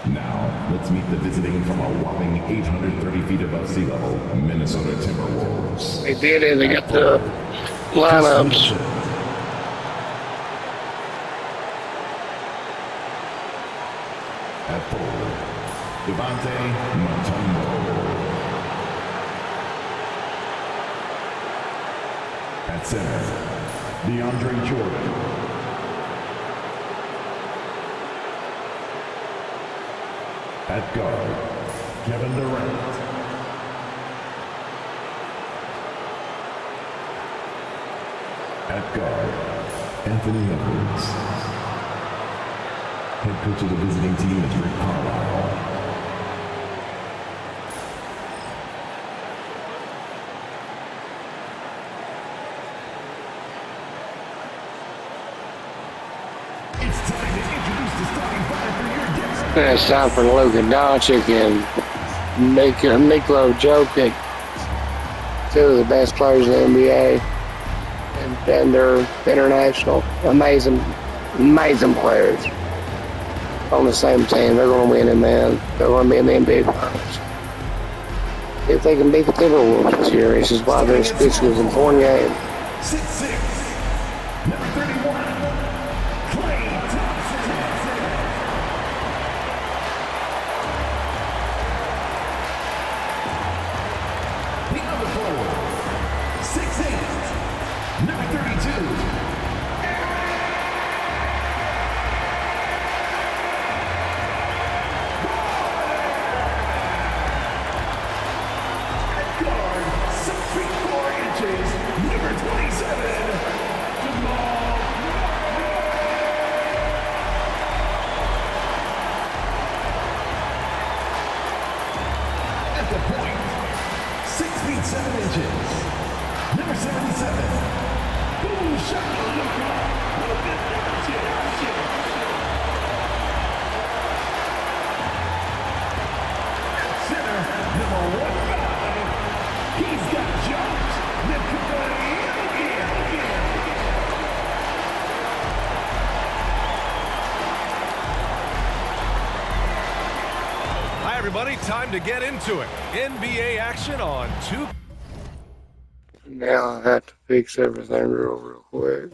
Now, let's meet the visiting from a whopping 830 feet above sea level, Minnesota Timberwolves. They did it. They got the lineups. At forward, Devontae Mutombo. At center, DeAndre Jordan. At guard, Kevin Durant. At guard, Anthony Edwards. Head coach of the visiting team is Rick Carlisle. It's time to introduce the starting five for your day. It's time for Luka Doncic and Nikola JOKIC, two of the best players in the NBA, and they're international, amazing players on the same team. They're going to win it, man. They're going to be in the NBA Finals. If they can beat the Timberwolves this year, this is why they're exclusive in 4 games. 6'6", number 31, Klay Thompson. The other forward, 6'8", number 32. Number 27, at the point, 6 feet 7 inches, number 77, boom shakalaka, Luka Doncic. At center, number 15, he's got jumps. Hi, everybody. Time to get into it. NBA action on 2. Now I have to fix everything real quick.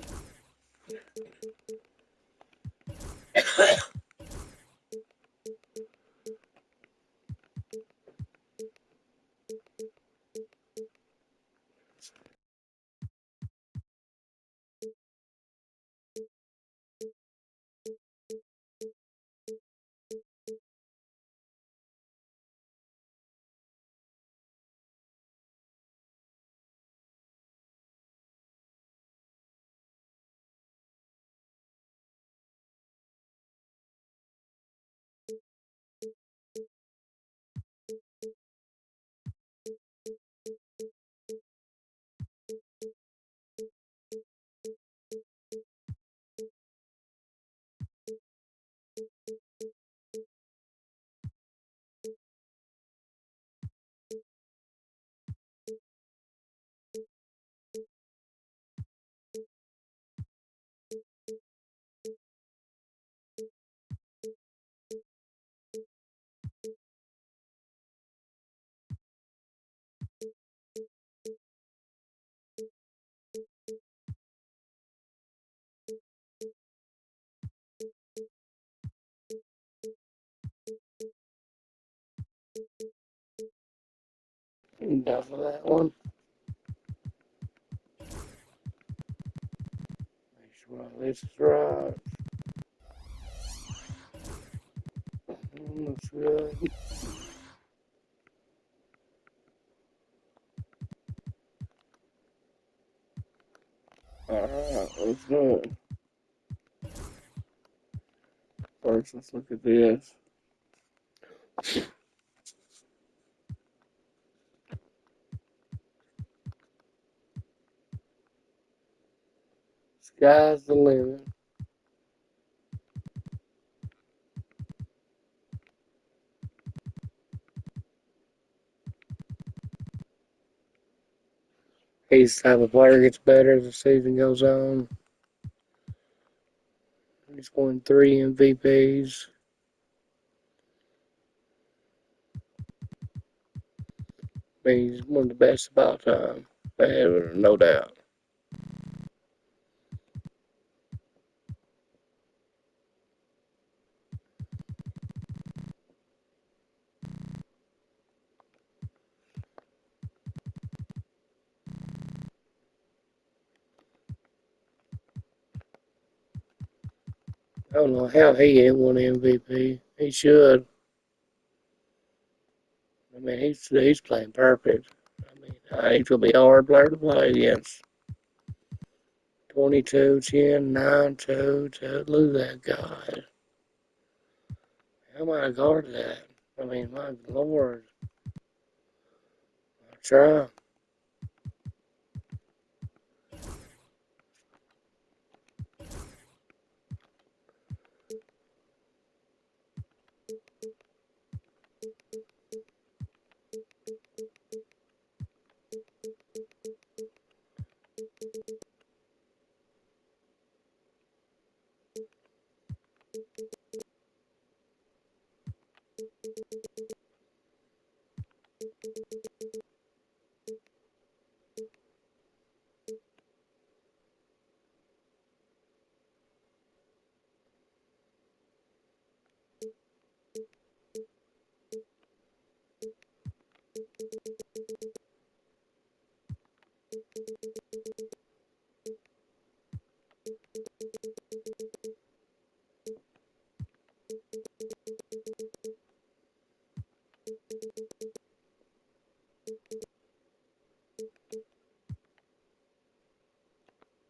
Enough of that one. Make sure this is right. Looks good. Alright, let's do it. First, let's look at this. Sky's the limit. He's the type of player gets better as the season goes on. He's won 3 MVPs. I mean, he's one of the best of all time. No doubt. I don't know how he ain't won MVP. He should. I mean, he's playing perfect. I mean, he's gonna be a hard player to play against. 22, 10, 9, 2, 2. Look at that guy. How am I gonna guard that? I mean, my lord. I try.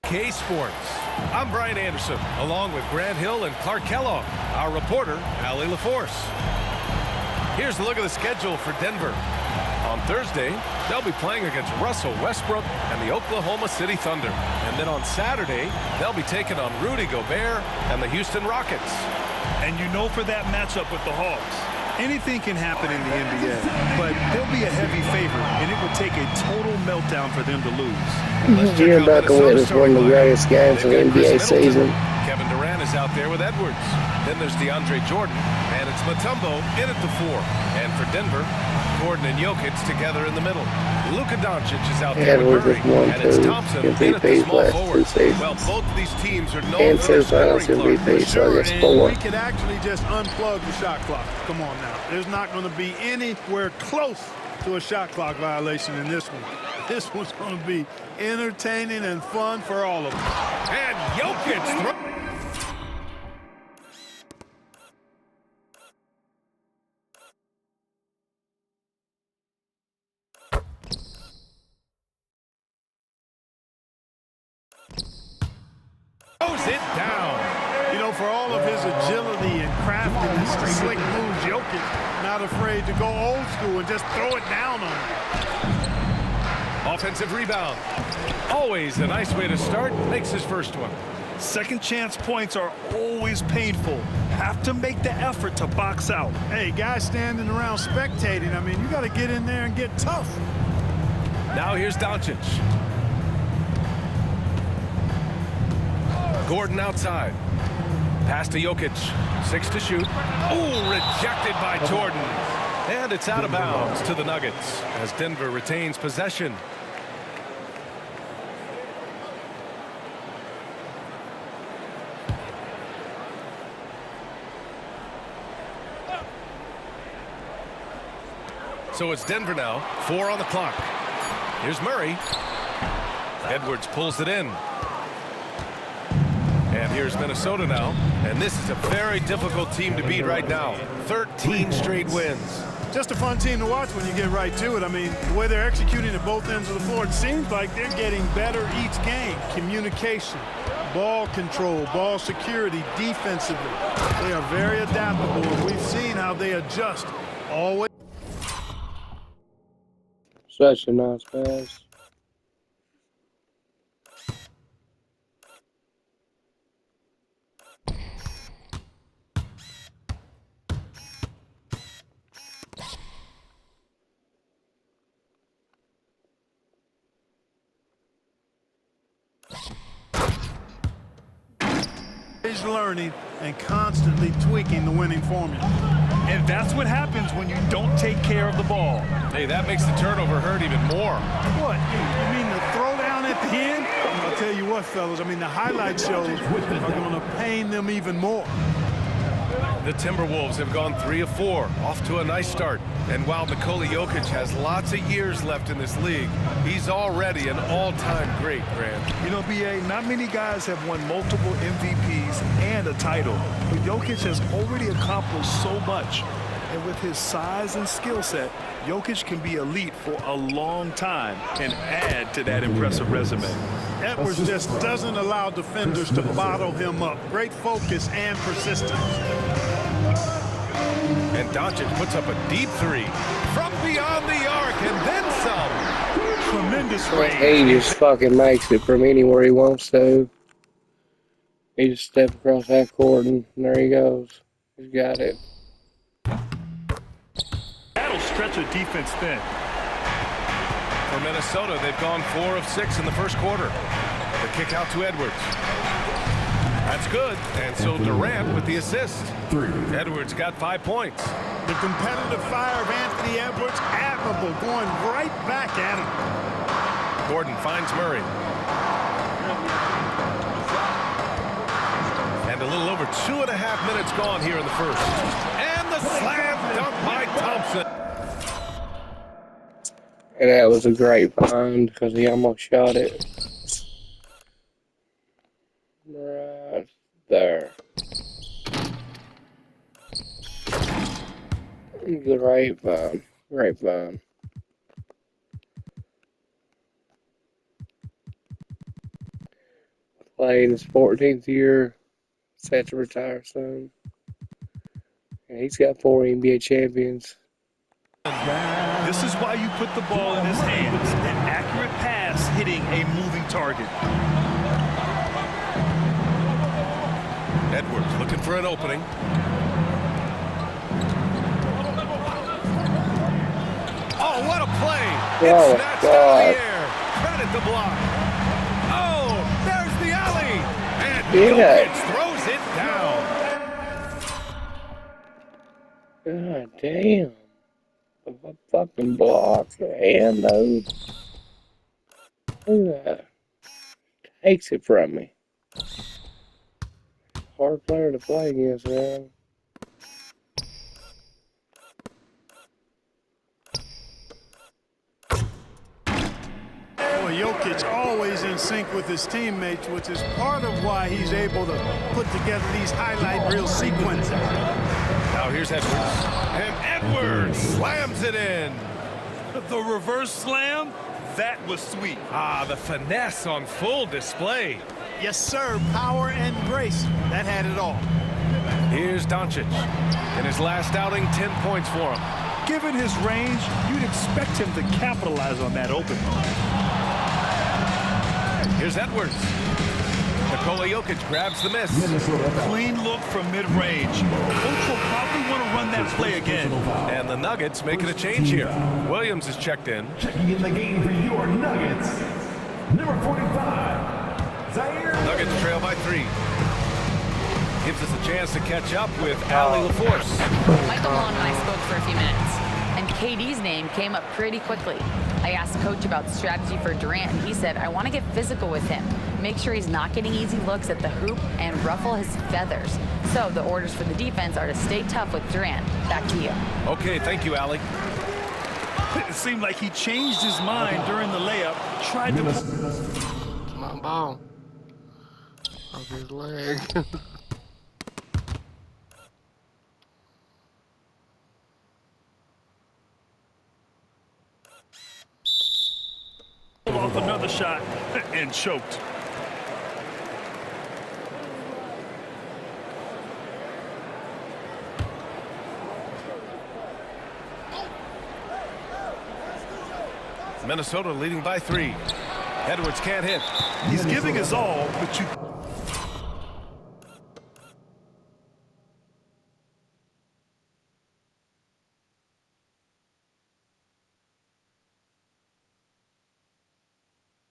K Sports. I'm Brian Anderson, along with Grant Hill and Clark Kellogg. Our reporter, Allie LaForce. Here's a look at the schedule for Denver. On Thursday, they'll be playing against Russell Westbrook and the Oklahoma City Thunder. And then on Saturday, they'll be taking on Rudy Gobert and the Houston Rockets. And you know, for that matchup with the Hawks, anything can happen in the NBA, but they'll be a heavy favorite, and it would take a total meltdown for them to lose. You're about to witness one of the greatest games of the NBA season. Kevin Durant is out there with Edwards. Then there's DeAndre Jordan, and it's Mutombo in at the 4. And for Denver, Gordon and Jokic together in the middle. Luka Doncic is out there with Murray, and it's Thompson in at the small forward. Well, both of these teams are known for their scoring MVP, so I guess And 4. we could actually just unplug the shot clock. Come on now. There's not going to be anywhere close to a shot clock violation in this one. This one's going to be entertaining and fun for all of them. And Jokic throws it down. You know, for all of his agility and craftiness, the slick moves, Jokic not afraid to go old school and just throw it down on him. Offensive rebound. Always a nice way to start. Makes his first one. Second chance points are always painful. Have to make the effort to box out. Hey, guys standing around spectating, I mean, you got to get in there and get tough. Now here's Doncic. Gordon outside. Pass to Jokic. 6 to shoot. Ooh, rejected by Jordan. And it's out of bounds to the Nuggets as Denver retains possession. So it's Denver now, 4 on the clock. Here's Murray. Edwards pulls it in. And here's Minnesota now. And this is a very difficult team to beat right now. 13 straight wins. Just a fun team to watch when you get right to it. I mean, the way they're executing at both ends of the floor, it seems like they're getting better each game. Communication, ball control, ball security, defensively. They are very adaptable, and we've seen how they adjust always. Such a nice pass. Learning and constantly tweaking the winning formula. And that's what happens when you don't take care of the ball. Hey, that makes the turnover hurt even more. What? You mean the throwdown at the end? I'll tell you what, fellas. I mean, the highlight shows are going to pain them even more. The Timberwolves have gone 3 of 4, off to a nice start. And while Nikola Jokic has lots of years left in this league, he's already an all-time great, Grant. You know, B.A., not many guys have won multiple MVPs and a title. But Jokic has already accomplished so much. And with his size and skill set, Jokic can be elite for a long time and add to that impressive resume. Edwards just doesn't allow defenders to bottle him up. Great focus and persistence. And Doncic puts up a deep 3 from beyond the arc and then some. Tremendous He range. just fucking makes it from anywhere he wants to. He just steps across that court and there he goes. He's got it. That'll stretch a defense thin. For Minnesota, they've gone 4 of 6 in the first quarter. The kick out to Edwards. That's good. And so Durant with the assist. 3. Edwards got 5 points. The competitive fire of Anthony Edwards, admirable, going right back at him. Gordon finds Murray. And a little over 2.5 minutes gone here in the first. And the slam dunk by Thompson. And that was a great find because he almost shot it. Right there. Great find. Great find. Played his 14th year. Set to retire soon. And he's got 4 NBA champions. This is why you put the ball in his hands. An accurate pass hitting a moving target. Edwards looking for an opening. Oh, what a play! Oh, It's snatched out God. of the air. Credit the block. Oh, there's the alley. And Yeah. Jokic throws it down. God damn. A fucking block. And those. Look at that. Takes it from me. Hard player to play against, man. Boy, Jokic always in sync with his teammates, which is part of why he's able to put together these highlight reel sequences. Now here's Edwards. And Edwards slams it in. The reverse slam, that was sweet. Ah, the finesse on full display. Yes, sir. Power and grace. That had it all. Here's Doncic. In his last outing, 10 points for him. Given his range, you'd expect him to capitalize on that opening. Here's Edwards. Nikola Jokic grabs the miss. Clean look from mid-range. Coach will probably want to run that play again. And the Nuggets making a change here. Williams is checked in. Checking in the game for your Nuggets. Number 45, Zaire. Nuggets trail by 3. Gives us a chance to catch up with Allie LaForce. Michael Malone and I spoke for a few minutes, and KD's name came up pretty quickly. I asked Coach about strategy for Durant, and he said, I want to get physical with him, make sure he's not getting easy looks at the hoop, and ruffle his feathers. So the orders for the defense are to stay tough with Durant. Back to you. Okay, thank you, Allie. It seemed like he changed his mind during the layup, tried to... My ball. Off his leg. pull off another shot and choked. Minnesota leading by 3. Edwards can't hit. He's giving us all, but you...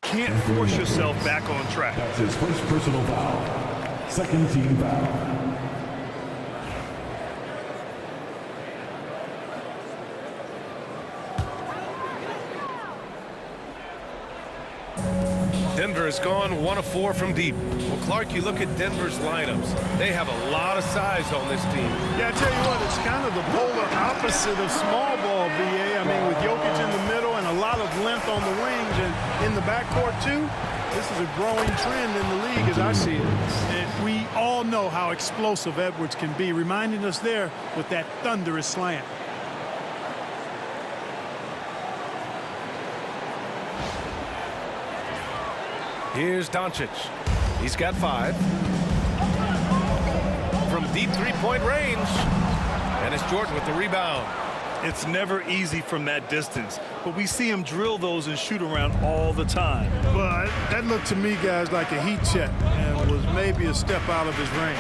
can't force yourself back on track. That's his first personal foul. Second team foul. Denver has gone 1 of 4 from deep. Well, Clark, you look at Denver's lineups. They have a lot of size on this team. Yeah, I tell you what, it's kind of the polar opposite of small ball, VA. I mean, with Jokic in the middle and a lot of length on the wings and in the backcourt, too, this is a growing trend in the league as I see it. And we all know how explosive Edwards can be, reminding us there with that thunderous slam. Here's Doncic. He's got 5. From deep three-point range. And it's Jordan with the rebound. It's never easy from that distance, but we see him drill those and shoot around all the time. But that looked to me, guys, like a heat check and was maybe a step out of his range.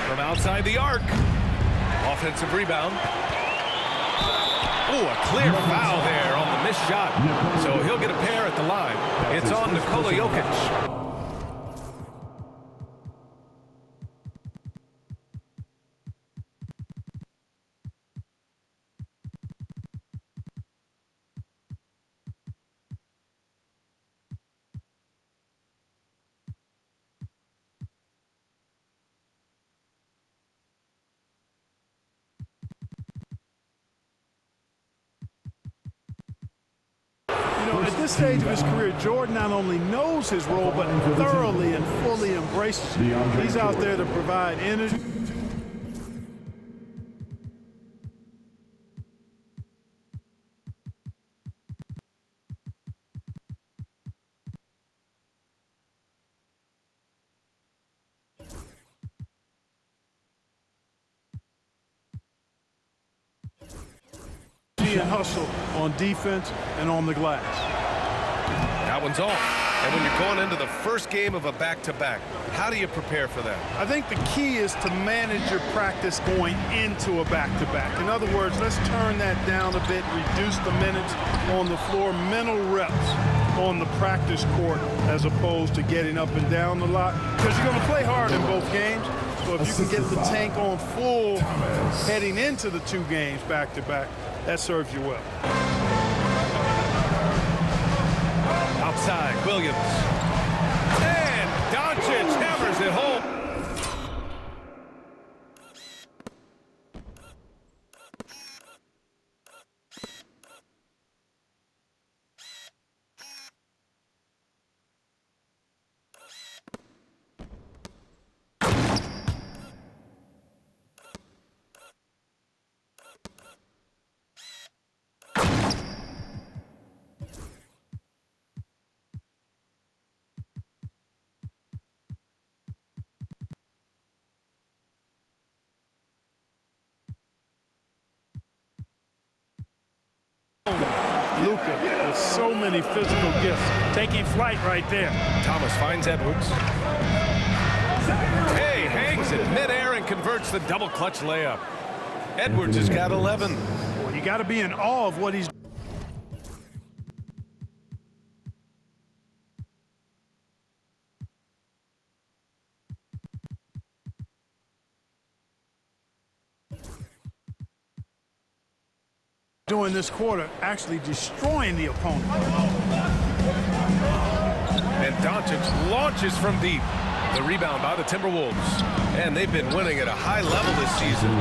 From outside the arc. Offensive rebound. Oh, a clear foul there on the missed shot. So he'll get a pair at the line. It's on Nikola Jokic. At this stage of his career, Jordan not only knows his role, but thoroughly and fully embraces it. He's out there to provide energy. And hustle on defense and on the glass. That one's off. And when you're going into the first game of a back-to-back, how do you prepare for that? I think the key is to manage your practice going into a back-to-back. In other words, let's turn that down a bit, reduce the minutes on the floor, mental reps on the practice court as opposed to getting up and down a lot, because you're going to play hard in both games. So if you can get the tank on full heading into the 2 games back-to-back, that serves you well. Outside, Williams. And Doncic hammers it home. Luka with so many physical gifts, taking flight right there. Thomas finds Edwards. Hey, hangs in midair and converts the double clutch layup. Edwards has got 11. You got to be in awe of what he's doing this quarter, actually destroying the opponent. And Doncic launches from deep. The rebound by the Timberwolves. And they've been winning at a high level this season.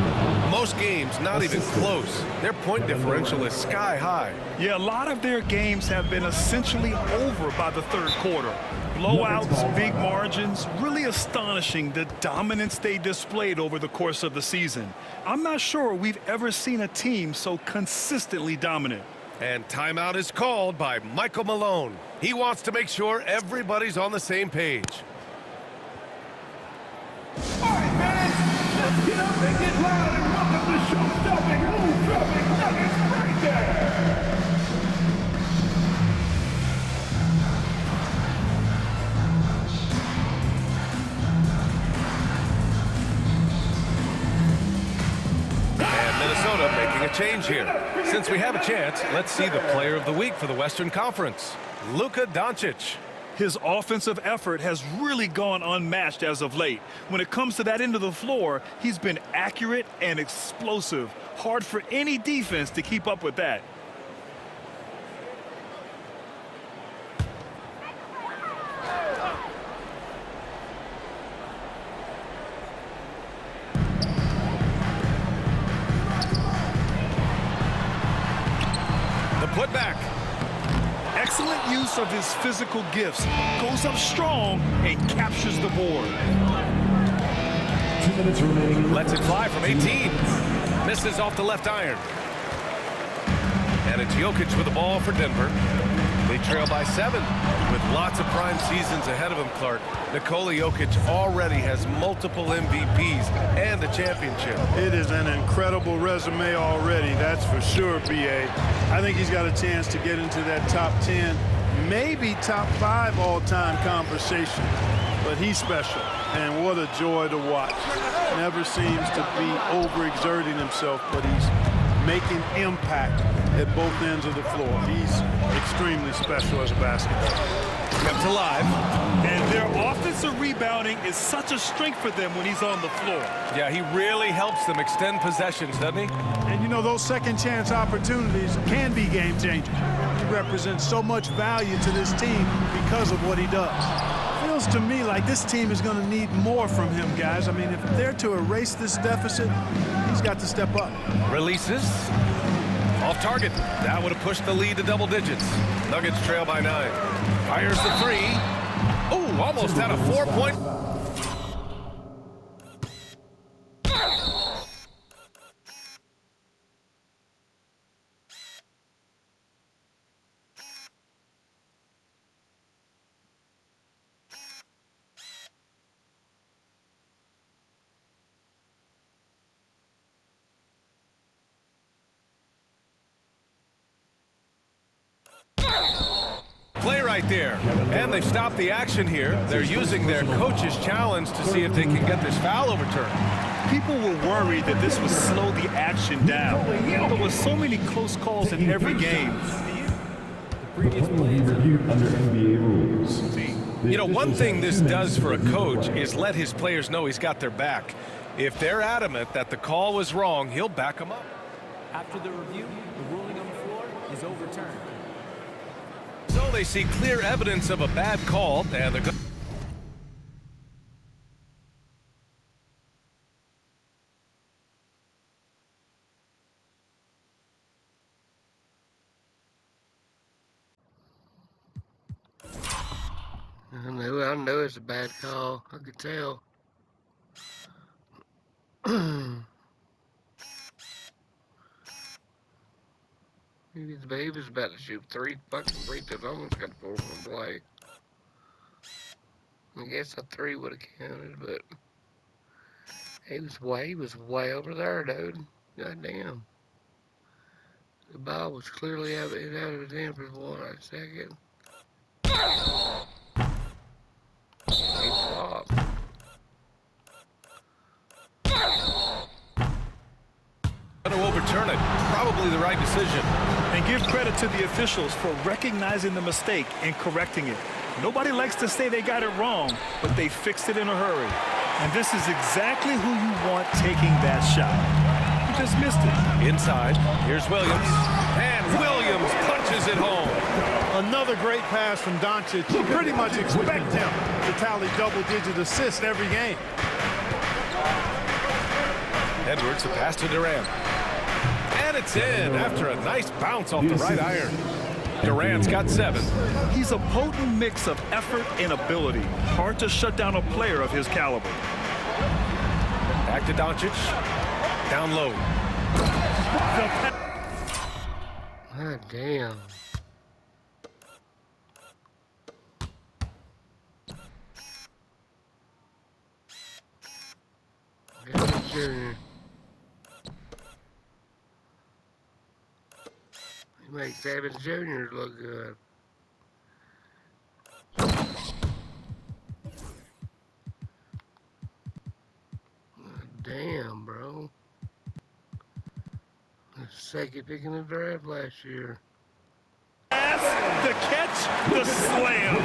Most games not even close. Their point differential is sky high. Yeah, a lot of their games have been essentially over by the 3rd quarter. Blowouts, big margins, really astonishing the dominance they displayed over the course of the season. I'm not sure we've ever seen a team so consistently dominant. And timeout is called by Michael Malone. He wants to make sure everybody's on the same page. All right, man, let's get up and get loud and welcome the show-stopping, move-dropping Nuggets right there. And Minnesota making a change here. Since we have a chance, let's see the player of the week for the Western Conference, Luka Doncic. His offensive effort has really gone unmatched as of late. When it comes to that end of the floor, he's been accurate and explosive. Hard for any defense to keep up with that. putback. Excellent use of his physical gifts. Goes up strong and captures the board. 2 minutes remaining. Lets it fly from 18. Misses off the left iron. And it's Jokic with the ball for Denver. They trail by 7 with lots of prime seasons ahead of him, Clark. Nikola Jokic already has multiple MVPs and a championship. It is an incredible resume already, that's for sure, B.A. I think he's got a chance to get into that top 10, maybe top 5 all-time conversation. But he's special, and what a joy to watch. Never seems to be overexerting himself, but he's making impact at both ends of the floor. He's extremely special as a basketball. Kept alive. And their offensive rebounding is such a strength for them when he's on the floor. Yeah, he really helps them extend possessions, doesn't he? And you know, those second chance opportunities can be game changers. He represents so much value to this team because of what he does. Feels to me like this team is going to need more from him, guys. I mean, if they're to erase this deficit, he's got to step up. Releases. Off target. That would have pushed the lead to double digits. Nuggets trail by 9. Fires the 3. Oh, almost had a 4-point. Play right there. And they've stopped the action here. They're using their coach's challenge to see if they can get this foul overturned. People were worried that this would slow the action down. But with so many close calls in every game, The play will be reviewed under NBA rules. You know, one thing this does for a coach is let his players know he's got their back. If they're adamant that the call was wrong, he'll back them up. After the review, the ruling on the floor is overturned. So they see clear evidence of a bad call, and they're I knew it's a bad call. I could tell. He was about to shoot 3 fucking free throws. Almost got 4 from play. I guess a 3 would have counted, but he was way over there, dude. Goddamn. The ball was clearly out of his hand for 1 second. He flopped. going to overturn it. Probably the right decision. and give credit to the officials for recognizing the mistake and correcting it. Nobody likes to say they got it wrong, but they fixed it in a hurry. And this is exactly who you want taking that shot. He just missed it. Inside, here's Williams. And Williams punches it home. Another great pass from Doncic. You pretty much expect him to tally double-digit assists every game. Edwards, a pass to Durant. And it's in after a nice bounce off the right iron. Durant's got 7. He's a potent mix of effort and ability. Hard to shut down a player of his caliber. Back to Doncic. Down low. God damn. Junior. He makes Evans Jr. look good. Damn, bro. The second pick in the draft last year. The catch, the slam.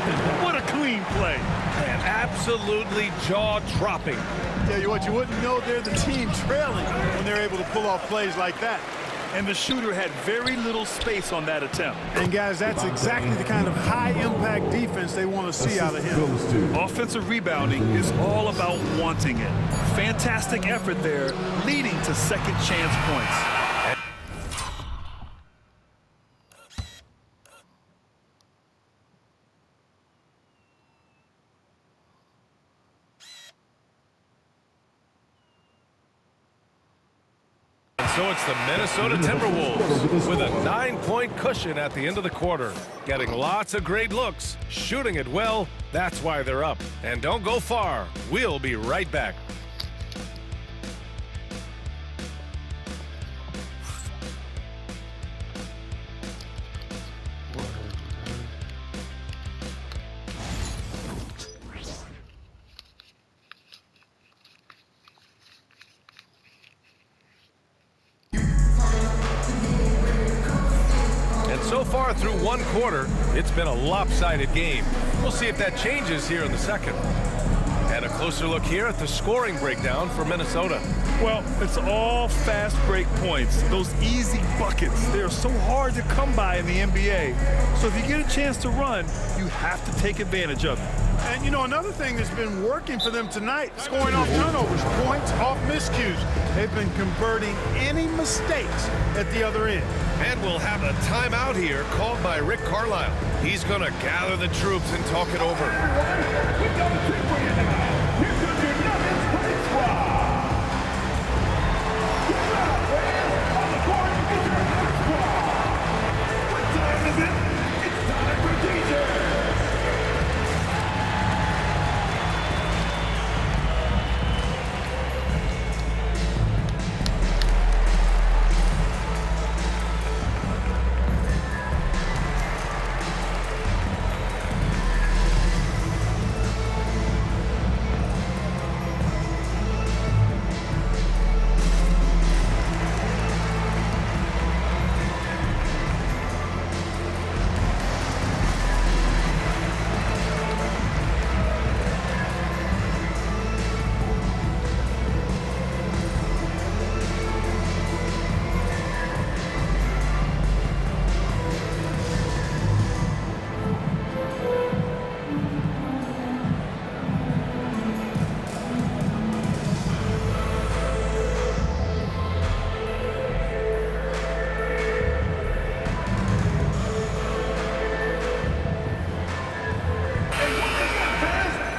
What a clean play. And absolutely jaw-dropping. Tell you what, you wouldn't know they're the team trailing when they're able to pull off plays like that. And the shooter had very little space on that attempt. And guys, that's exactly the kind of high-impact defense they want to see out of him. Offensive rebounding is all about wanting it. Fantastic effort there, leading to second chance points. So it's the Minnesota Timberwolves with a 9-point cushion at the end of the quarter. Getting lots of great looks, shooting it well, that's why they're up. And don't go far. We'll be right back. So far through one quarter, it's been a lopsided game. We'll see if that changes here in the second. And a closer look here at the scoring breakdown for Minnesota. Well, it's all fast break points. Those easy buckets, they're so hard to come by in the NBA. So if you get a chance to run, you have to take advantage of it. And, you know, another thing that's been working for them tonight, scoring off turnovers, points off miscues. They've been converting any mistakes at the other end. And we'll have a timeout here called by Rick Carlisle. He's going to gather the troops and talk it over. We got a trick for you now. Here's your Nuggets Break Squad. Get up, fans. On the court is your Nuggets Squad. What time is it? It's time for DJ.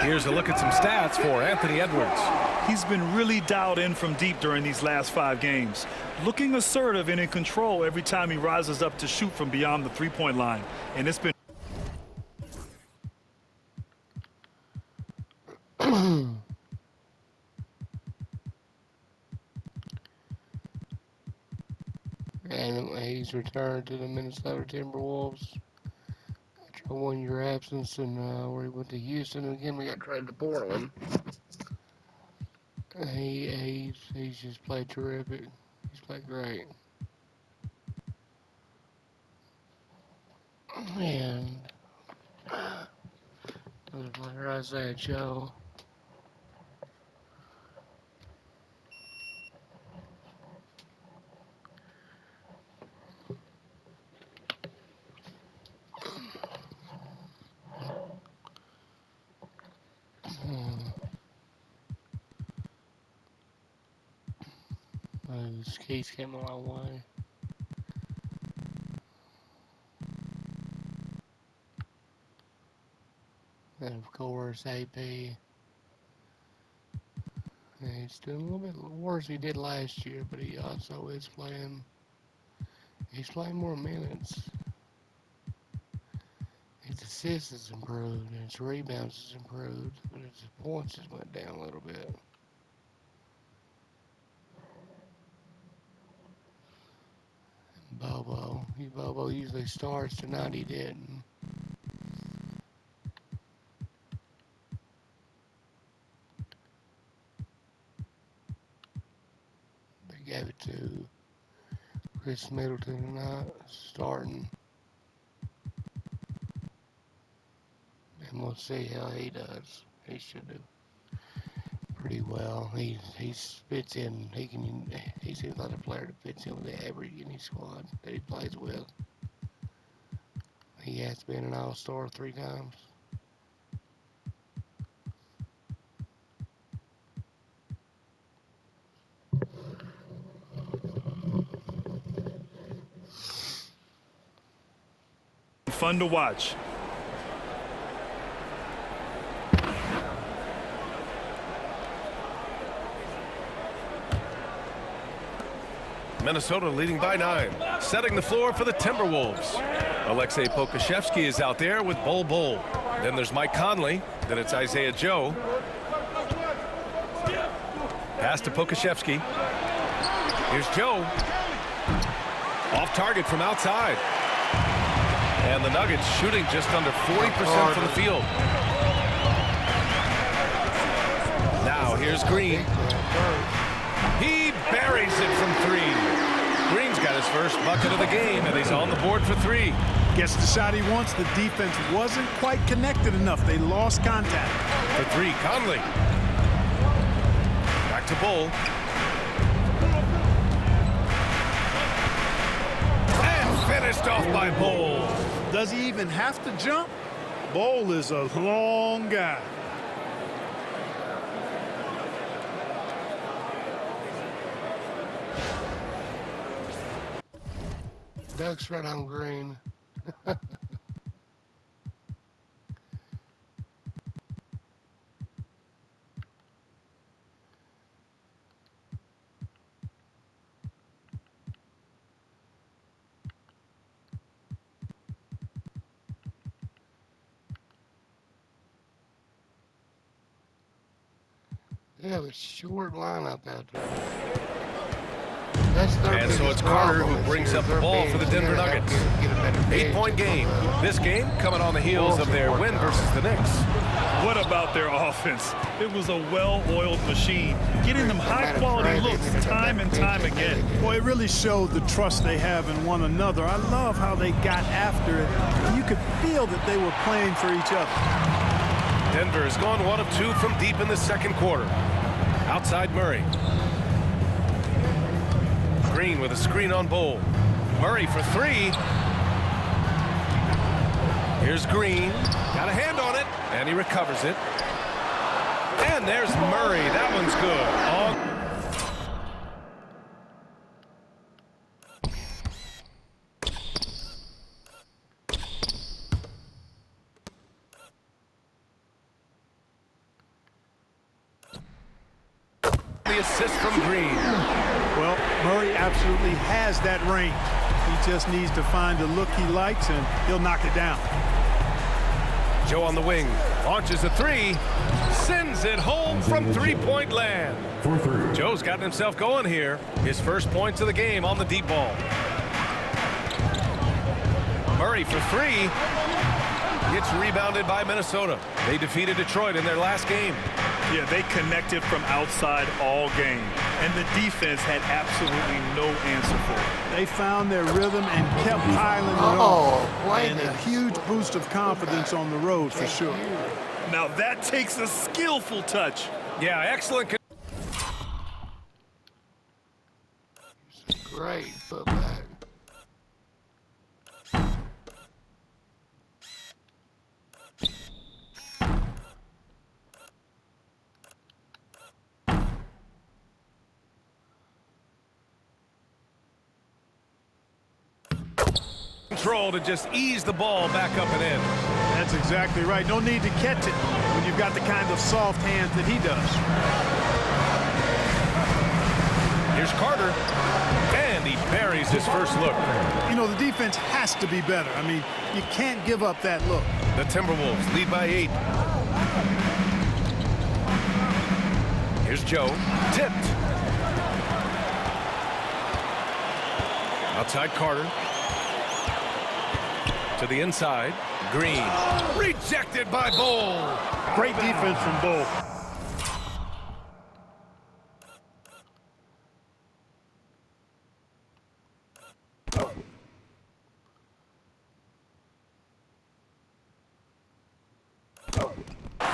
Here's a look at some stats for Anthony Edwards. He's been really dialed in from deep during these last 5 games. Looking assertive and in control every time he rises up to shoot from beyond the three-point line. And it's been... And he's returned to the Minnesota Timberwolves after a 1-year absence, and where he went to Houston. And again, we got traded to Portland. He's just played terrific. He's played great. And another player, Isaiah Joe. His keys came a long way. And of course, AP. And he's doing a little bit worse than he did last year, but he also is playing. He's playing more minutes. His assists has improved, and his rebounds has improved, but his points just went down a little bit. Bobo usually starts. Tonight he didn't. They gave it to Chris Middleton tonight, starting. And we'll see how he does. He should do pretty well. He fits in. He seems like a player that fits in with the average in his squad that he plays with. He has been an all-star 3 times. Fun to watch. Minnesota leading by 9. Setting the floor for the Timberwolves. Alexei Pokusevski is out there with Bol. Then there's Mike Conley. Then it's Isaiah Joe. Pass to Pokusevski. Here's Joe. Off target from outside. And the Nuggets shooting just under 40% from the field. Now here's Green. He buries it from 3. Green's got his first bucket of the game, and he's on the board for 3. Gets the shot he wants. The defense wasn't quite connected enough. They lost contact. For 3, Conley. Back to Bull. And finished off by Bull. Does he even have to jump? Bull is a long guy. Ducks right on Green. Yeah, the short lineup out there. And so it's Carter who brings up the ball for the Denver Nuggets. 8-point game. This game coming on the heels of their win versus the Knicks. What about their offense? It was a well-oiled machine, getting them high-quality looks time and time again. Boy, it really showed the trust they have in one another. I love how they got after it. You could feel that they were playing for each other. Denver has gone 1 of 2 from deep in the second quarter. Outside Murray. Green with a screen on Bull. Murray for 3. Here's Green. Got a hand on it, and he recovers it. And there's Murray. That one's good. The assist from Green. Well, Murray absolutely has that range. He just needs to find the look he likes, and he'll knock it down. Joe on the wing. Launches a 3. Sends it home from three-point land. Joe's gotten himself going here. His first points of the game on the deep ball. Murray for 3. Gets rebounded by Minnesota. They defeated Detroit in their last game. Yeah, they connected from outside all game, and the defense had absolutely no answer for it. They found their rhythm and kept piling it on. And a huge boost of confidence on the road for sure. Now that takes a skillful touch. Yeah, excellent. Great putback. Control to just ease the ball back up and in. That's exactly right. No need to catch it when you've got the kind of soft hands that he does. Here's Carter, and he buries his first look. You know, the defense has to be better. I mean, you can't give up that look. The Timberwolves lead by 8. Here's Joe, tipped. Outside Carter. To the inside, Green. Rejected by Bull. Great defense from Bull.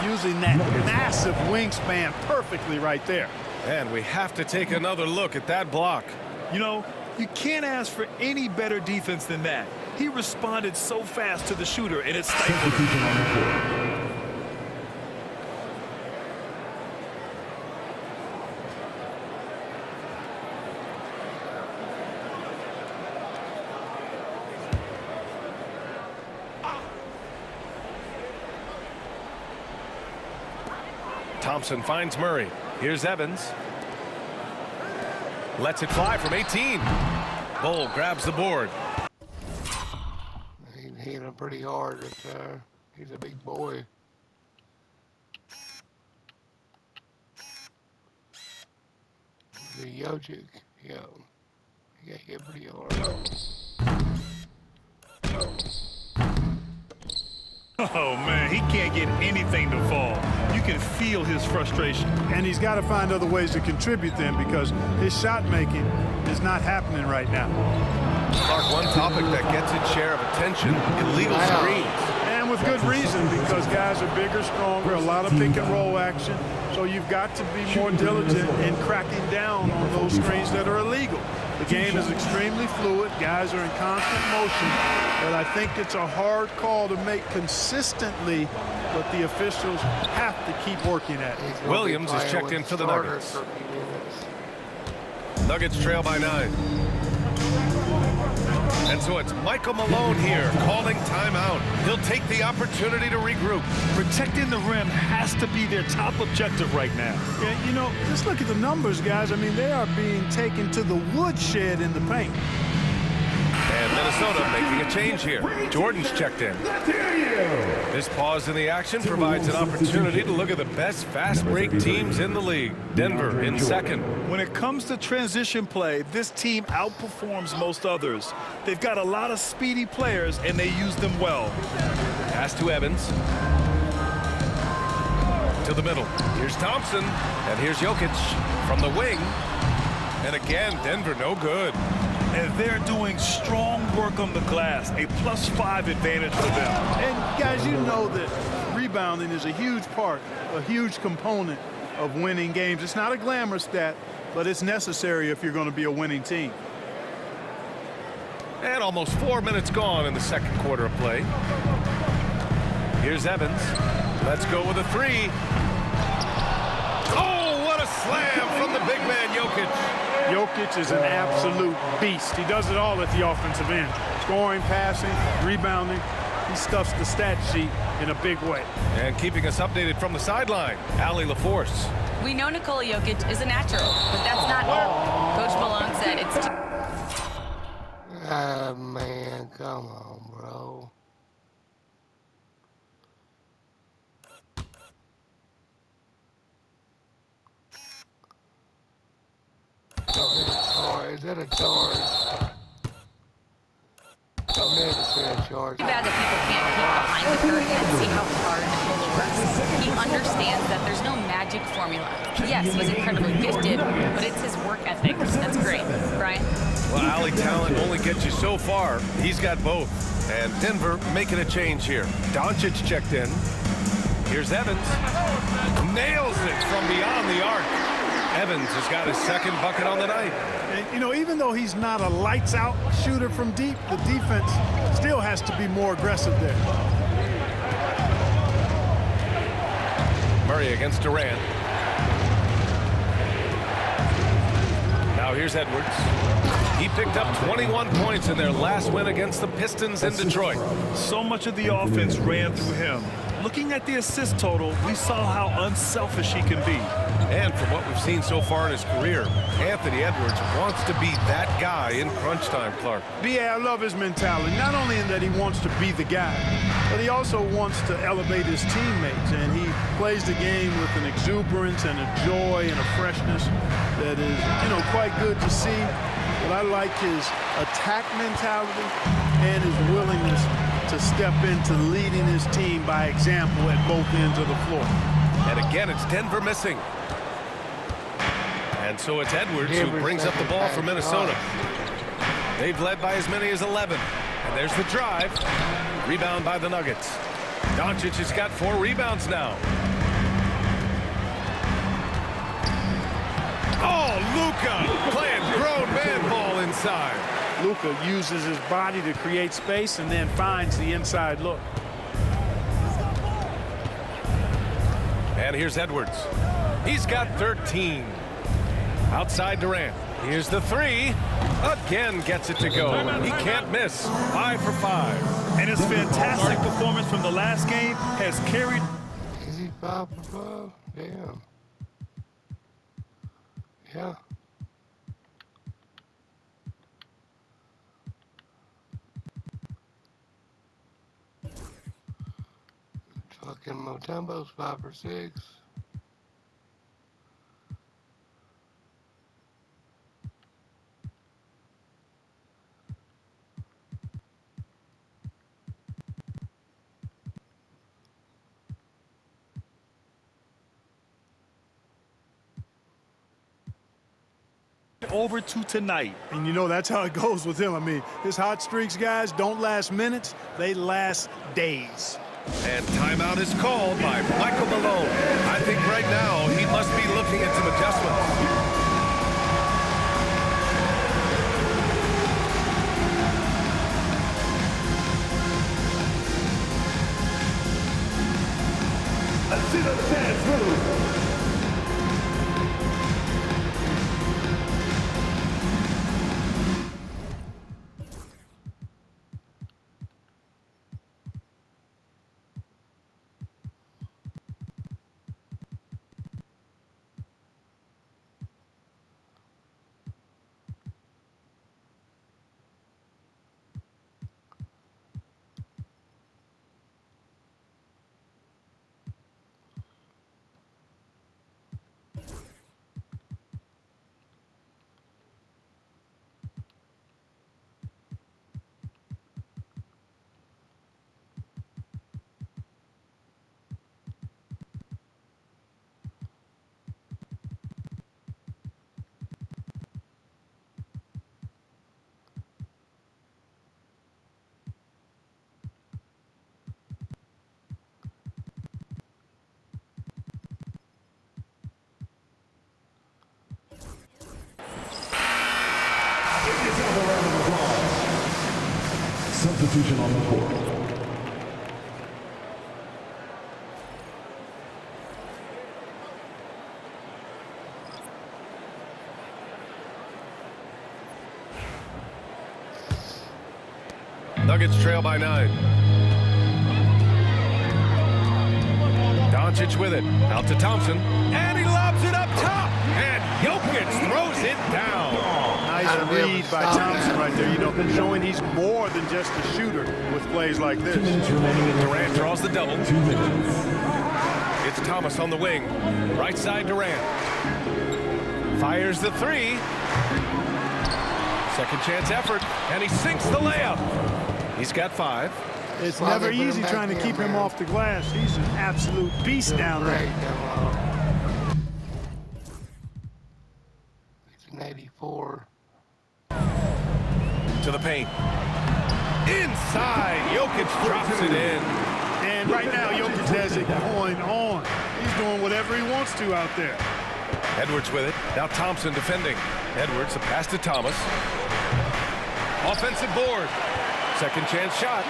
Using that massive wingspan perfectly right there. And we have to take another look at that block. You know, you can't ask for any better defense than that. He responded so fast to the shooter, and it stifled him. Thompson finds Murray. Here's Evans. Lets it fly from 18. Bull grabs the board. He hit him pretty hard, but he's a big boy. The JOKIC, yeah. He got hit pretty hard. Oh, man, he can't get anything to fall. You can feel his frustration. And he's got to find other ways to contribute then, because his shot making is not happening right now. Clark, one topic that gets its share of attention, illegal screens. And with good reason, because guys are bigger, stronger, a lot of pick and roll action. So you've got to be more diligent in cracking down on those screens that are illegal. The game is extremely fluid. Guys are in constant motion. But I think it's a hard call to make consistently, but the officials have to keep working at it. Williams is checked in for the Nuggets. Nuggets trail by 9. And so it's Michael Malone here calling timeout. He'll take the opportunity to regroup. Protecting the rim has to be their top objective right now. Yeah, you know, just look at the numbers, guys. I mean, they are being taken to the woodshed in the paint. And Minnesota making a change here. Jordan's checked in. This pause in the action provides an opportunity to look at the best fast break teams in the league. Denver in second. When it comes to transition play, this team outperforms most others. They've got a lot of speedy players, and they use them well. Pass to Evans. To the middle. Here's Thompson. And here's Jokic from the wing. And again, Denver no good. And they're doing strong work on the glass, a +5 advantage for them. And guys, you know that rebounding is a huge part, a huge component of winning games. It's not a glamour stat, but it's necessary if you're going to be a winning team. And almost 4 minutes gone in the second quarter of play. Here's Evans. Let's go with a 3. Oh, what a slam from the big man Jokic. Jokic is an absolute beast. He does it all at the offensive end. Scoring, passing, rebounding. He stuffs the stat sheet in a big way. And keeping us updated from the sideline, Ali LaForce. We know Nikola Jokic is a natural, but that's not all. Coach Malone said it's... Ah, man, come on, bro. Is that a charge? I've never seen a charge. Too bad that people can't peek behind the curtain and see how hard Nikola works. He understands that there's no magic formula. Yes, he's incredibly gifted, but it's his work ethic that's great. Brian? Well, Ali, talent only gets you so far. He's got both. And Denver making a change here. Doncic checked in. Here's Evans. Nails it from beyond the arc. Evans has got his second bucket on the night. And, you know, even though he's not a lights-out shooter from deep, the defense still has to be more aggressive there. Murray against Durant. Now here's Edwards. He picked up 21 points in their last win against the Pistons in Detroit. So much of the offense ran through him. Looking at the assist total, we saw how unselfish he can be. And from what we've seen so far in his career, Anthony Edwards wants to be that guy in crunch time, Clark. I love his mentality. Not only in that he wants to be the guy, but he also wants to elevate his teammates. And he plays the game with an exuberance and a joy and a freshness that is, you know, quite good to see. But I like his attack mentality and his willingness to step into leading his team by example at both ends of the floor. And again, it's Denver missing. And so it's Edwards who brings up the ball for Minnesota. They've led by as many as 11. And there's the drive. Rebound by the Nuggets. Doncic has got 4 rebounds now. Oh, Luka playing grown man ball inside. Luka uses his body to create space and then finds the inside look. And here's Edwards. He's got 13. Outside Durant. Here's the 3. Again gets it to go. He can't miss. 5 for 5. And his fantastic performance from the last game has carried. Is he 5 for 5? Damn. Yeah. Fucking Mutombo's 5 for 6. Over to tonight. And you know that's how it goes with him. I mean, his hot streaks, guys, don't last minutes. They last days. And timeout is called by Michael Malone. I think right now he must be looking at some adjustments. A sit-up stance move. Substitution on the court. Nuggets trail by 9. Doncic with it. Out to Thompson. And he lobs it up top. And Jokic throws it down. Nice read by Thompson right there. You know, showing he's more than just a shooter with plays like this. Durant draws the double. 2 minutes. It's Thomas on the wing. Right side Durant. Fires the 3. Second chance effort. And he sinks the layup. He's got 5. It's never easy trying to keep him off the glass. He's an absolute beast down there. 84. To the paint. Inside. Jokic drops it in. And right now, Jokic has it going on. He's doing whatever he wants to out there. Edwards with it. Now Thompson defending. Edwards, a pass to Thomas. Offensive board. Second chance shot.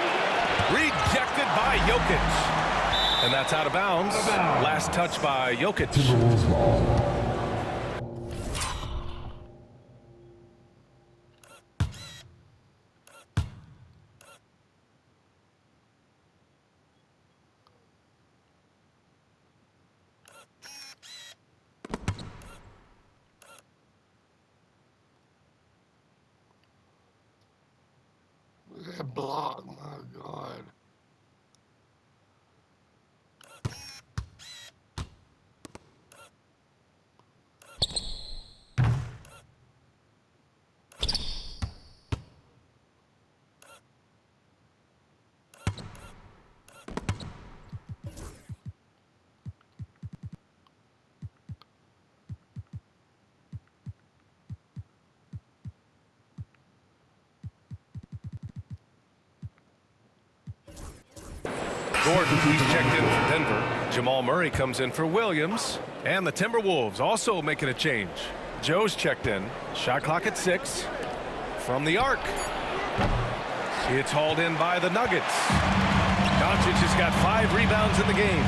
Rejected by Jokic. And that's out of bounds. Last touch by Jokic. Timberwolves ball. That block, my God. Gordon, he's checked in for Denver. Jamal Murray comes in for Williams. And the Timberwolves also making a change. Joe's checked in. Shot clock at 6. From the arc. It's hauled in by the Nuggets. Doncic has got 5 rebounds in the game.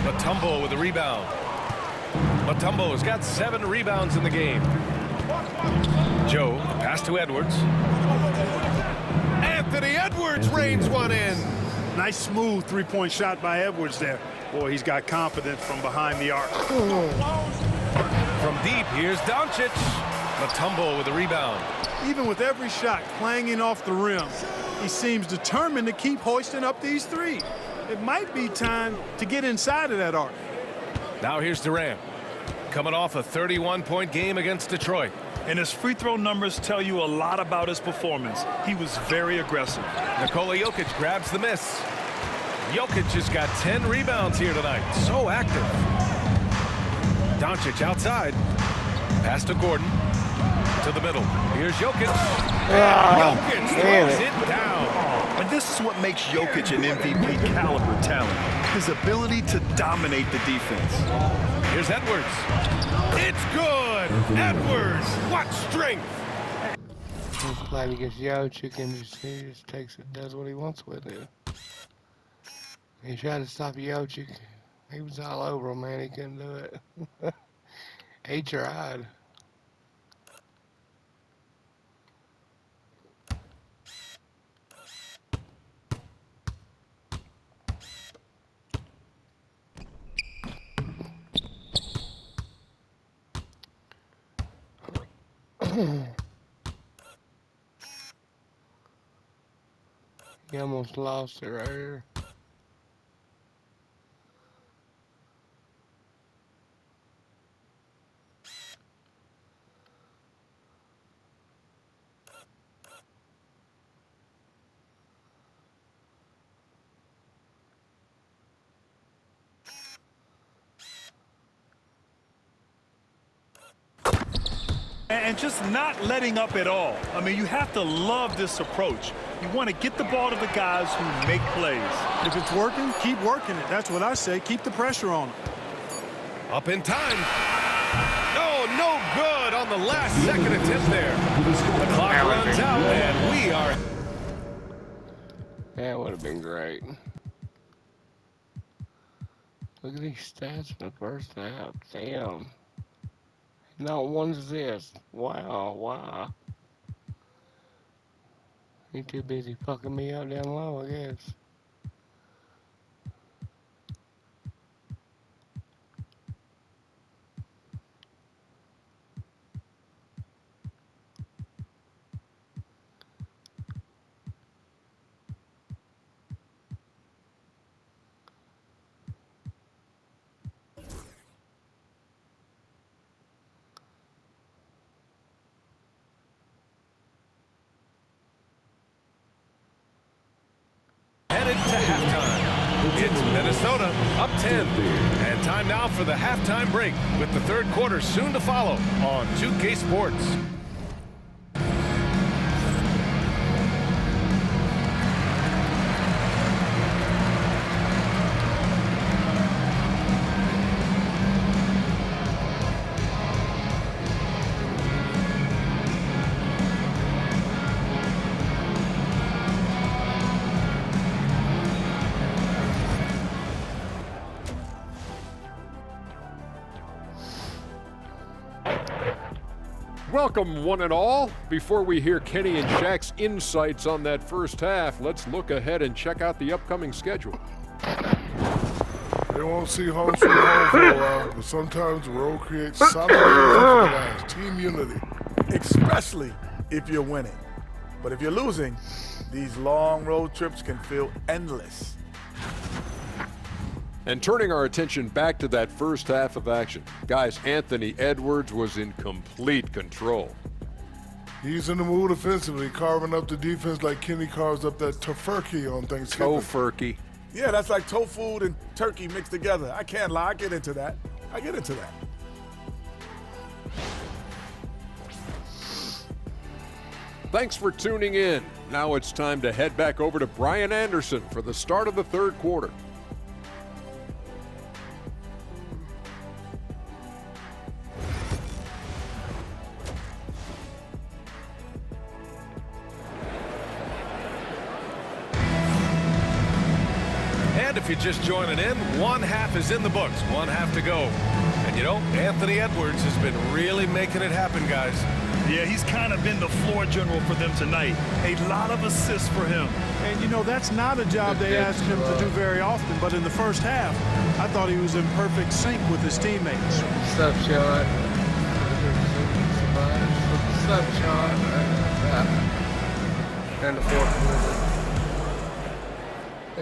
Mutombo with the rebound. Mutombo has got 7 rebounds in the game. Joe, pass to Edwards. Anthony Edwards rains one in. Nice smooth three-point shot by Edwards there. Boy, he's got confidence from behind the arc. From deep, here's Doncic. Mutombo with the rebound. Even with every shot clanging off the rim, he seems determined to keep hoisting up these 3. It might be time to get inside of that arc. Now here's Durant, coming off a 31-point game against Detroit. And his free throw numbers tell you a lot about his performance. He was very aggressive. Nikola Jokic grabs the miss. Jokic has got 10 rebounds here tonight. So active. Doncic outside. Pass to Gordon. To the middle. Here's Jokic. Jokic throws it down. And this is what makes Jokic an MVP caliber talent. His ability to dominate the defense. Here's Edwards. It's good. Edwards. What strength. He's playing against Jokic and he just takes it, does what he wants with it. He tried to stop Jokic. He was all over him, man. He couldn't do it. He tried. He almost lost it right here. And just not letting up at all. I mean, you have to love this approach. You want to get the ball to the guys who make plays. If it's working, keep working it. That's what I say. Keep the pressure on them. Up in time. Oh, no good on the last second attempt there. The clock runs out, and we are... That would have been great. Look at these stats in the first half. Damn. Not one assist. Wow, wow. He too busy fucking me up down low, I guess. Headed to halftime. It's Minnesota up 10. And time now for the halftime break with the third quarter soon to follow on 2K Sports. Welcome, one and all. Before we hear Kenny and Shaq's insights on that first half, let's look ahead and check out the upcoming schedule. They won't see home sweet home for a while, but sometimes the road creates solid team unity. Especially if you're winning. But if you're losing, these long road trips can feel endless. And turning our attention back to that first half of action, guys, Anthony Edwards was in complete control. He's in the mood offensively, carving up the defense like Kenny carves up that tofurkey on Thanksgiving. Tofurkey. Yeah, that's like tofu and turkey mixed together. I can't lie, I get into that. Thanks for tuning in. Now it's time to head back over to Brian Anderson for the start of the third quarter. And if you're just joining in, one half is in the books, one half to go. And you know, Anthony Edwards has been really making it happen, guys. Yeah, he's kind of been the floor general for them tonight. A lot of assists for him. And, you know, that's not a job they ask him to do very often. But in the first half, I thought he was in perfect sync with his teammates. What's up, Sean? What's up, Sean? And the fourth quarter.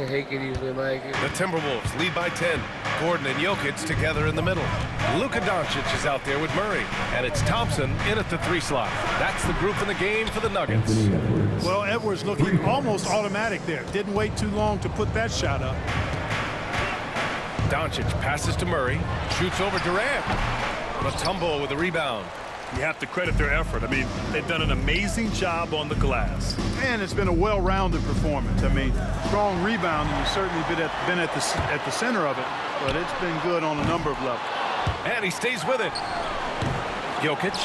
He could easily make it. The Timberwolves lead by 10. Gordon and Jokic together in the middle. Luka Doncic is out there with Murray. And it's Thompson in at the 3 slot. That's the group in the game for the Nuggets. Well, Edwards looking almost automatic there. Didn't wait too long to put that shot up. Doncic passes to Murray. Shoots over Durant. Mutombo with a rebound. You have to credit their effort. I mean, they've done an amazing job on the glass. And it's been a well-rounded performance. I mean, strong rebounding. You've certainly been at the center of it, but it's been good on a number of levels. And he stays with it. Jokic.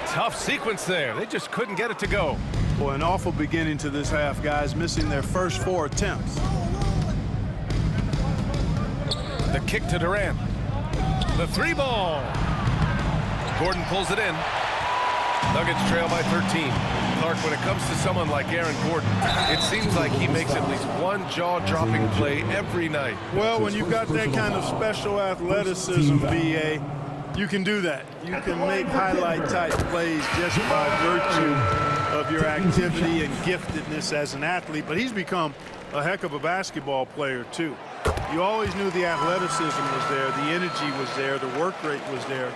Tough sequence there. They just couldn't get it to go. Boy, an awful beginning to this half, guys, missing their first 4 attempts. The kick to Durant. The 3-ball. Gordon pulls it in. Nuggets trail by 13. Clark, when it comes to someone like Aaron Gordon, it seems like he makes at least one jaw-dropping play every night. Well, when you've got that kind of special athleticism, BA, you can do that. You can make highlight-type plays just by virtue of your activity and giftedness as an athlete. But he's become a heck of a basketball player, too. You always knew the athleticism was there, the energy was there, the work rate was there.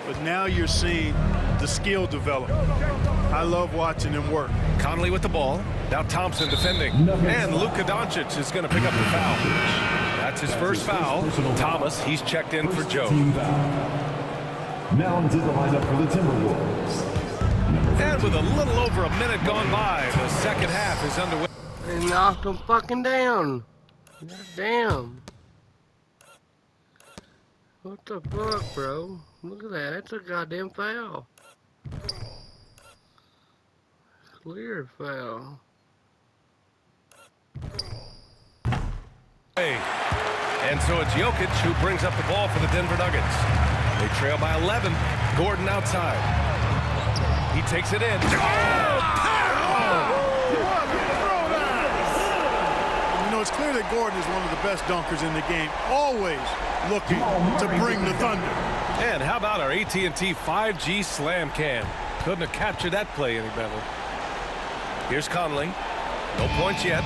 But now you're seeing the skill develop. I love watching him work. Conley with the ball. Now Thompson defending. And Luka Doncic is going to pick up the foul. That's his first foul. Thomas, he's checked in for Joe. Now into the lineup for the Timberwolves. And with a little over a minute gone by, the second half is underway. They knocked him fucking down. God damn. What the fuck, bro? Look at that. That's a goddamn foul. Clear foul. Hey. And so it's Jokic who brings up the ball for the Denver Nuggets. They trail by 11. Gordon outside. He takes it in. You know, it's clear that Gordon is one of the best dunkers in the game, always looking to bring the thunder. And how about our AT&T 5G slam cam? Couldn't have captured that play any better. Here's Conley. No points yet.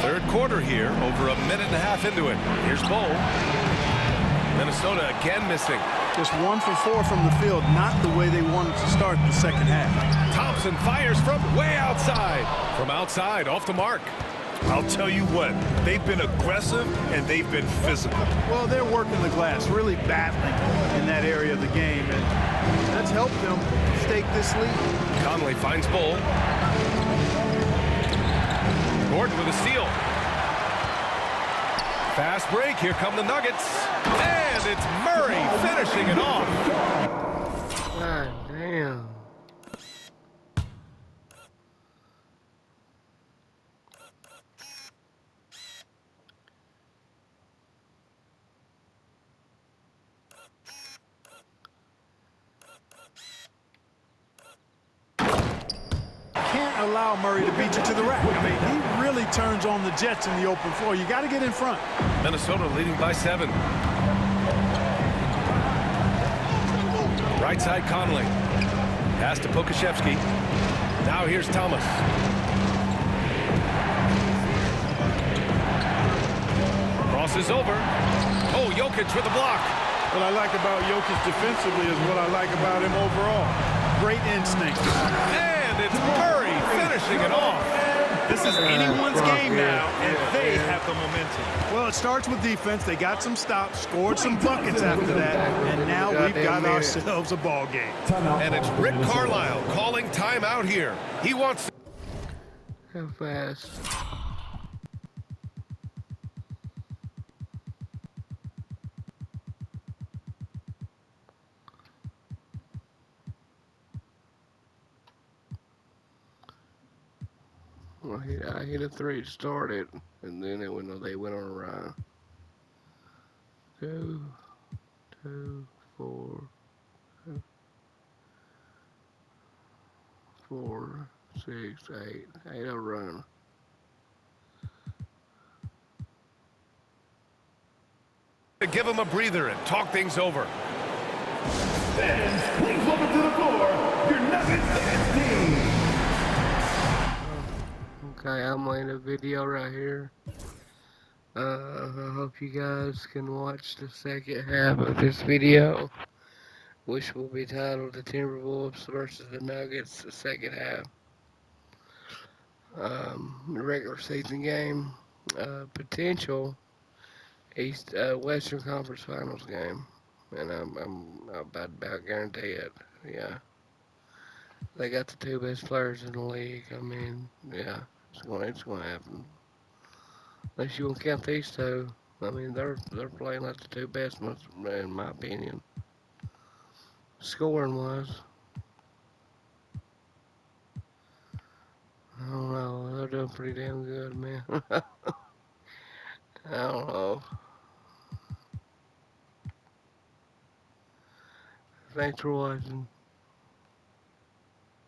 Third quarter here, over a minute and a half into it. Here's Bowl. Minnesota again missing. Just 1 for 4 from the field, not the way they wanted to start the second half. Thompson fires from way outside. From outside, off the mark. I'll tell you what, they've been aggressive and they've been physical. Well, they're working the glass, really battling in that area of the game, and that's helped them stake this lead. Conley finds Bull. Gordon with a steal. Fast break, here come the Nuggets. And it's Murray finishing it off. God damn. Can't allow Murray to beat you to the rack. I mean, he really turns on the Jets in the open floor. You got to get in front. Minnesota leading by 7. Right side Conley. Pass to Pokashevsky. Now here's Thomas. Crosses over. Oh, Jokic with a block. What I like about Jokic defensively is what I like about him overall. Great instinct. And it's Murray finishing it off. This is anyone's game now, and they have the momentum. Well, it starts with defense. They got some stops, scored some buckets after that, and now we've got ourselves a ball game. And it's Rick Carlisle calling timeout here. He wants... How fast? Well, I hit a 3 to start it, and then they went on a run. 2, 4, 4, 6, 8. 8 a run. to give him a breather and talk things over. Fans, please welcome to the floor your Nuggets dance team. video right here. I hope you guys can watch the second half of this video, which will be titled The Timberwolves versus the Nuggets, the second half. Regular season game, potential Western Conference Finals game, and I'm about guarantee it. Yeah, they got the two best players in the league. I mean, yeah, it's gonna happen. Unless you want to count these two, I mean they're playing like the two best ones in my opinion, scoring wise. I don't know, they're doing pretty damn good, man. I don't know. Thanks for watching.